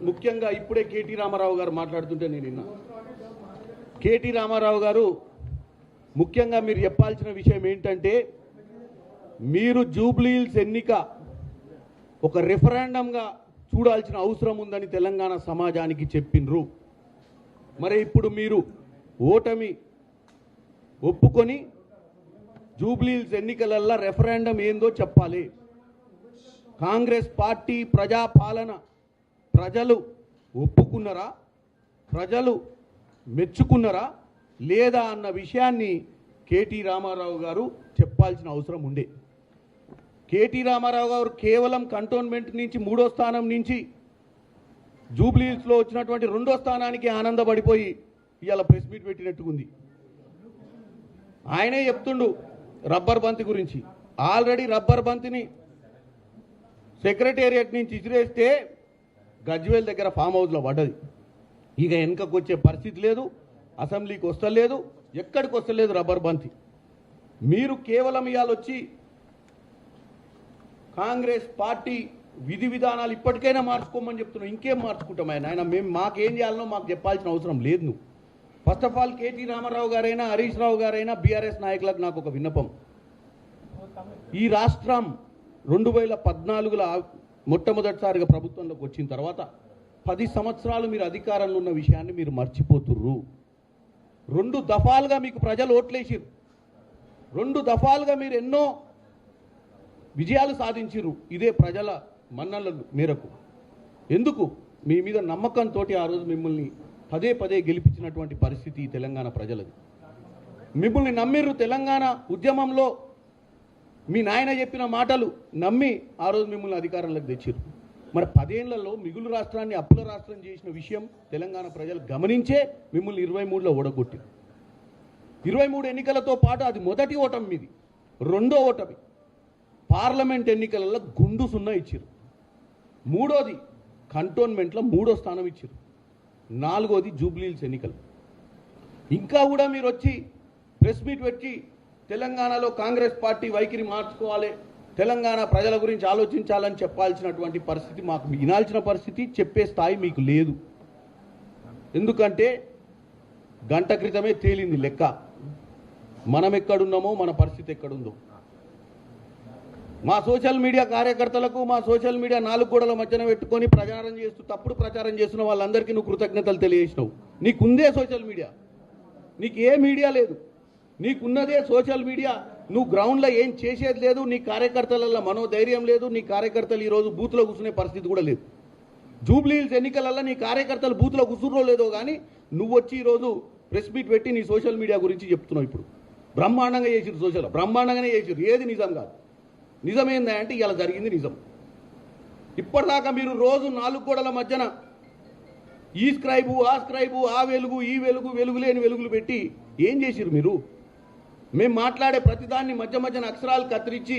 ముఖ్యంగా ఇప్పుడే కేటీ రామారావు గారు మాట్లాడుతుంటే నేను విన్నా. కేటీ రామారావు గారు ముఖ్యంగా మీరు చెప్పాల్సిన విషయం ఏంటంటే, మీరు జూబ్లీ హిల్స్ ఎన్నిక ఒక రెఫరెండంగా చూడాల్సిన అవసరం ఉందని తెలంగాణ సమాజానికి చెప్పిండ్రు. మరి ఇప్పుడు మీరు ఓటమి ఒప్పుకొని జూబ్లీ హిల్స్ ఎన్నికలల్లో రెఫరెండం ఏందో చెప్పాలి. కాంగ్రెస్ పార్టీ ప్రజాపాలన ప్రజలు ఒప్పుకున్నారా, ప్రజలు మెచ్చుకున్నారా లేదా అన్న విషయాన్ని కేటీ రామారావు గారు చెప్పాల్సిన అవసరం ఉండే. కేటీ రామారావు గారు కేవలం కంటోన్మెంట్ నుంచి 3వ స్థానం నుంచి జూబ్లీ హిల్స్లో వచ్చినటువంటి 2వ స్థానానికి ఆనందపడిపోయి ఇవాళ ప్రెస్ మీట్ పెట్టినట్టుకుంది. ఆయనే చెప్తుండు రబ్బర్ బంతి గురించి. ఆల్రెడీ రబ్బర్ బంతిని సెక్రటేరియట్ నుంచి ఇసిరేస్తే గజ్వేల్ దగ్గర ఫామ్ హౌస్లో పడ్డది. ఇక వెనుకకు వచ్చే పరిస్థితి లేదు, అసెంబ్లీకి వస్తలేదు, ఎక్కడికి వస్తలేదు రబ్బర్ బంతి. మీరు కేవలం ఇవాళ వచ్చి కాంగ్రెస్ పార్టీ విధి విధానాలు ఇప్పటికైనా మార్చుకోమని చెప్తున్నావు. ఇంకేం మార్చుకుంటాం ఆయన మేము మాకేం చేయాలనో మాకు చెప్పాల్సిన అవసరం లేదు. నువ్వు first of all KT Ramarao గారైనా హరీష్ రావు గారైనా బీఆర్ఎస్ నాయకులకు నాకు ఒక విన్నపం. ఈ రాష్ట్రం 2014లో మొట్టమొదటిసారిగా ప్రభుత్వంలోకి వచ్చిన తర్వాత 10 సంవత్సరాలు మీరు అధికారంలో ఉన్న విషయాన్ని మీరు మర్చిపోతుర్రు. 2 దఫాలుగా మీకు ప్రజలు ఓట్లేసిరు, 2 దఫాలుగా మీరు ఎన్నో విజయాలు సాధించిరు ఇదే ప్రజల మన్ననల మేరకు. ఎందుకు? మీ మీద నమ్మకంతో ఆ రోజు మిమ్మల్ని పదే పదే గెలిపించినటువంటి పరిస్థితి తెలంగాణ ప్రజలది. మిమ్మల్ని నమ్మిర్రు. తెలంగాణ ఉద్యమంలో మీ నాయన చెప్పిన మాటలు నమ్మి ఆ రోజు మిమ్మల్ని అధికారంలోకి తెచ్చిరు. మరి 10 ఏళ్లలో మిగులు రాష్ట్రాన్ని అప్పుల రాష్ట్రం చేసిన విషయం తెలంగాణ ప్రజలు గమనించే మిమ్మల్ని 23లో ఓడగొట్టిరు. 23 ఎన్నికలతో పాటు అది మొదటి ఓటమి మీది. 2వ ఓటమి పార్లమెంట్ ఎన్నికలలో గుండు 0 ఇచ్చారు. 3వది కంటోన్మెంట్లో 3వ స్థానం ఇచ్చారు. 4వది జూబ్లీ హిల్స్ ఎన్నికలు. ఇంకా కూడా మీరు వచ్చి ప్రెస్ మీట్ పెట్టి తెలంగాణలో కాంగ్రెస్ పార్టీ వైఖరి మార్చుకోవాలి, తెలంగాణ ప్రజల గురించి ఆలోచించాలని చెప్పాల్సినటువంటి పరిస్థితి మాకు వినాల్సిన పరిస్థితి, చెప్పే స్థాయి మీకు లేదు. ఎందుకంటే గంట క్రితమే తేలింది లెక్క. మనం ఎక్కడున్నామో మన పరిస్థితి ఎక్కడుందో. మా సోషల్ మీడియా కార్యకర్తలకు, మా సోషల్ మీడియా 4 గోడల మధ్యన పెట్టుకొని ప్రచారం చేస్తూ తప్పుడు ప్రచారం చేస్తున్న వాళ్ళందరికీ నువ్వు కృతజ్ఞతలు తెలియజేసినావు. నీకుందే సోషల్ మీడియా, నీకు ఏ మీడియా లేదు, నీకున్నదే సోషల్ మీడియా. నువ్వు గ్రౌండ్లో ఏం చేసేది లేదు, నీ కార్యకర్తలలో మనోధైర్యం లేదు, నీ కార్యకర్తలు ఈరోజు బూత్లో కూర్చునే పరిస్థితి కూడా లేదు. జూబ్లీ హిల్స్ ఎన్నికలలో నీ కార్యకర్తలు బూత్లో కూర్చుర్రో లేదో కానీ నువ్వు వచ్చి ఈరోజు ప్రెస్ మీట్ పెట్టి నీ సోషల్ మీడియా గురించి చెప్తున్నావు. ఇప్పుడు బ్రహ్మాండంగా చేసిరు, సోషల్ బ్రహ్మాండంగానే చేసిరు. ఏది నిజం కాదు. నిజమేందా అంటే ఇలా జరిగింది నిజం. ఇప్పటిదాకా మీరు రోజు 4 గోడల మధ్యన ఈ స్క్రైబు, ఆ స్క్రైబు, ఆ వెలుగు, ఈ వెలుగు, వెలుగులేని వెలుగులు పెట్టి ఏం చేసిరు మీరు? మేము మాట్లాడే ప్రతిదాన్ని మధ్య మధ్యన అక్షరాలు కత్తిరించి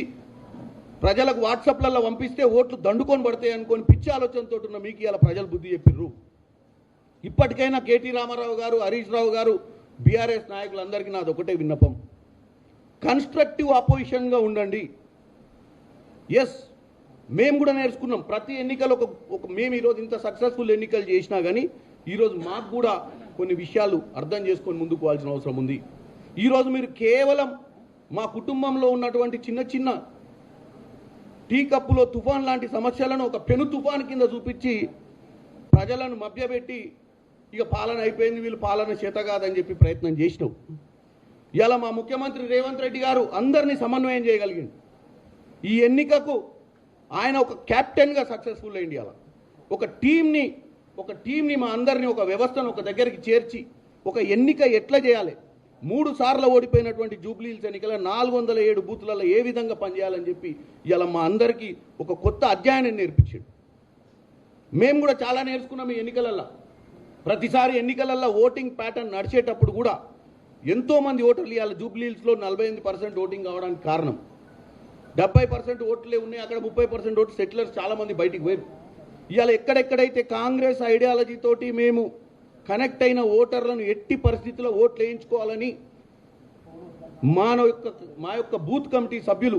ప్రజలకు వాట్సాప్లలో పంపిస్తే ఓట్లు దండుకొని పడతాయి అనుకొని పిచ్చి ఆలోచనతో ఉన్న మీకు ఇలా ప్రజలు బుద్ధి చెప్పిర్రు. ఇప్పటికైనా కేటీ రామారావు గారు, హరీష్ రావు గారు, బీఆర్ఎస్ నాయకులందరికీ నాది ఒకటే విన్నపం. కన్స్ట్రక్టివ్ అపోజిషన్గా ఉండండి. ఎస్, మేము కూడా నేర్చుకున్నాం. ప్రతి ఎన్నికలు మేము ఈరోజు ఇంత సక్సెస్ఫుల్ ఎన్నికలు చేసినా కానీ ఈరోజు మాకు కూడా కొన్ని విషయాలు అర్థం చేసుకొని ముందుకు పోవాల్సిన అవసరం ఉంది. ఈరోజు మీరు కేవలం మా కుటుంబంలో ఉన్నటువంటి చిన్న చిన్న టీ కప్పులో తుఫాన్ లాంటి సమస్యలను ఒక పెను తుఫాన్ కింద చూపించి ప్రజలను మభ్యపెట్టి ఇక పాలన అయిపోయింది, వీళ్ళు పాలన చేత కాదని చెప్పి ప్రయత్నం చేసినావు. ఇలా మా ముఖ్యమంత్రి రేవంత్ రెడ్డి గారు అందరినీ సమన్వయం చేయగలిగింది. ఈ ఎన్నికకు ఆయన ఒక క్యాప్టెన్గా సక్సెస్ఫుల్ అయింది. అలా ఒక టీంని మా అందరినీ, ఒక వ్యవస్థను ఒక దగ్గరికి చేర్చి ఒక ఎన్నిక ఎట్లా చేయాలి, 3 సార్లు ఓడిపోయినటువంటి జూబ్లీ హిల్స్ ఎన్నికల 407 బూతులలో ఏ విధంగా పనిచేయాలని చెప్పి ఇలా మా అందరికీ ఒక కొత్త అధ్యాయాన్ని నేర్పించాడు. మేము కూడా చాలా నేర్చుకున్నాం ఈ ఎన్నికలల్లో. ప్రతిసారి ఎన్నికలల్లో ఓటింగ్ ప్యాటర్న్ నడిచేటప్పుడు కూడా ఎంతోమంది ఓటర్లు ఇవాళ జూబ్లీ హిల్స్లో 48% ఓటింగ్ కావడానికి కారణం 70% ఓట్లే ఉన్నాయి. అక్కడ 30% ఓట్లు సెటిలర్స్ చాలామంది బయటికి పోయారు. ఇవాళ ఎక్కడెక్కడైతే కాంగ్రెస్ ఐడియాలజీతోటి మేము కనెక్ట్ అయిన ఓటర్లను ఎట్టి పరిస్థితుల్లో ఓట్లు వేయించుకోవాలని మా యొక్క బూత్ కమిటీ సభ్యులు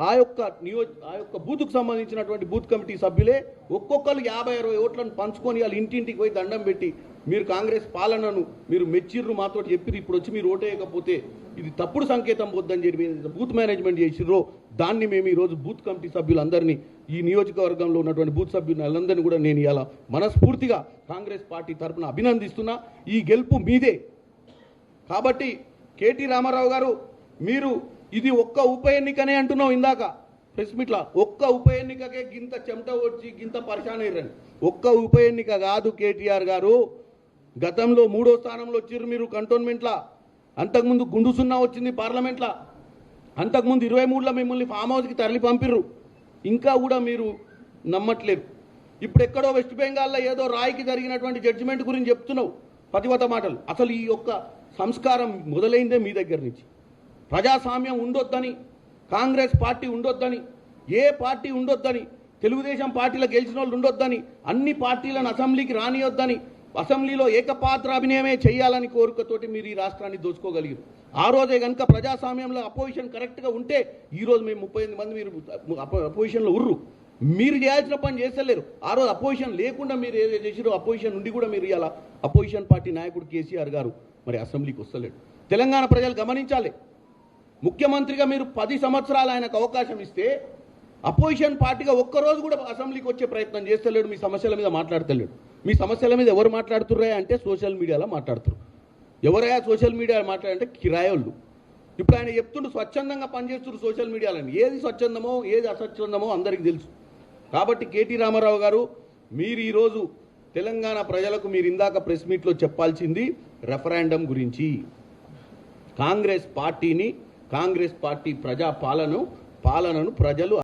ఆ యొక్క బూత్కు సంబంధించినటువంటి బూత్ కమిటీ సభ్యులే ఒక్కొక్కరు 50-60 ఓట్లను పంచుకొని వాళ్ళు ఇంటింటికి పోయి దండం పెట్టి మీరు కాంగ్రెస్ పాలనను మీరు మెచ్చిర్రు మాతో చెప్పిర్రు, ఇప్పుడు వచ్చి మీరు ఓటేయకపోతే ఇది తప్పుడు సంకేతం పోద్దని చెప్పి బూత్ మేనేజ్మెంట్ చేసిర్రో దాన్ని మేము ఈరోజు బూత్ కమిటీ సభ్యులందరినీ ఈ నియోజకవర్గంలో ఉన్నటువంటి బూత్ సభ్యులందరినీ కూడా నేను ఇలా మనస్ఫూర్తిగా కాంగ్రెస్ పార్టీ తరఫున అభినందిస్తున్నా. ఈ గెలుపు మీదే. కాబట్టి కేటీ రామారావు గారు, మీరు ఇది ఒక్క ఉప ఎన్నికనే అంటున్నావు ఇందాక ప్రెస్ మీట్లా, ఒక్క ఉప ఎన్నికకే గింత చెమట వచ్చి గింత పరిశాన్ అయ్యారని. ఒక్క ఉప ఎన్నిక కాదు కేటీఆర్ గారు, గతంలో 3వ స్థానంలో వచ్చిర్రు మీరు కంటోన్మెంట్లా, అంతకుముందు గుండు సున్నా వచ్చింది పార్లమెంట్లా, అంతకుముందు 23లో మిమ్మల్ని ఫామ్ హౌస్కి తరలి పంపిర్రు, ఇంకా కూడా మీరు నమ్మట్లేరు. ఇప్పుడు ఎక్కడో వెస్ట్ బెంగాల్లో ఏదో రాయికి జరిగినటువంటి జడ్జిమెంట్ గురించి చెప్తున్నావు పతివత మాటలు. అసలు ఈ యొక్క సంస్కారం మొదలైందే మీ దగ్గర నుంచి. ప్రజాస్వామ్యం ఉండొద్దని, కాంగ్రెస్ పార్టీ ఉండొద్దని, ఏ పార్టీ ఉండొద్దని, తెలుగుదేశం పార్టీలో గెలిచిన వాళ్ళు ఉండొద్దని, అన్ని పార్టీలను అసెంబ్లీకి రానియొద్దని, అసెంబ్లీలో ఏకపాత్రాభినయమే చేయాలని కోరికతోటి మీరు ఈ రాష్ట్రాన్ని దోచుకోగలిగారు. ఆ రోజే కనుక ప్రజాస్వామ్యంలో అపోజిషన్ కరెక్ట్గా ఉంటే ఈరోజు మేము 38 మంది మీరు అపోజిషన్లో ఉర్రు. మీరు చేయాల్సిన పని చేస్తలేరు. ఆ రోజు అపోజిషన్ లేకుండా మీరు ఏదో చేసిరో అపోజిషన్ నుండి కూడా మీరు ఇలా అపోజిషన్ పార్టీ నాయకుడు కేసీఆర్ గారు మరి అసెంబ్లీకి వస్తలేడు. తెలంగాణ ప్రజలు గమనించాలి. ముఖ్యమంత్రిగా మీరు 10 సంవత్సరాలు ఆయనకు అవకాశం ఇస్తే అపోజిషన్ పార్టీగా ఒక్కరోజు కూడా అసెంబ్లీకి వచ్చే ప్రయత్నం చేస్తలేడు, మీ సమస్యల మీద మాట్లాడతలేడు. మీ సమస్యల మీద ఎవరు మాట్లాడుతుర్రా అంటే సోషల్ మీడియాలో మాట్లాడుతున్నారు. ఎవరైనా సోషల్ మీడియా మాట్లాడంటే కిరాయోళ్ళు. ఇప్పుడు ఆయన చెప్తుండు స్వచ్ఛందంగా పనిచేస్తున్నారు సోషల్ మీడియాలని. ఏది స్వచ్ఛందమో ఏది అస్వచ్ఛందమో అందరికీ తెలుసు. కాబట్టి కేటీ రామారావు గారు, మీరు ఈరోజు తెలంగాణ ప్రజలకు మీరు ఇందాక ప్రెస్ మీట్లో చెప్పాల్సింది రెఫరెండం గురించి. కాంగ్రెస్ పార్టీ ప్రజా పాలనను ప్రజలు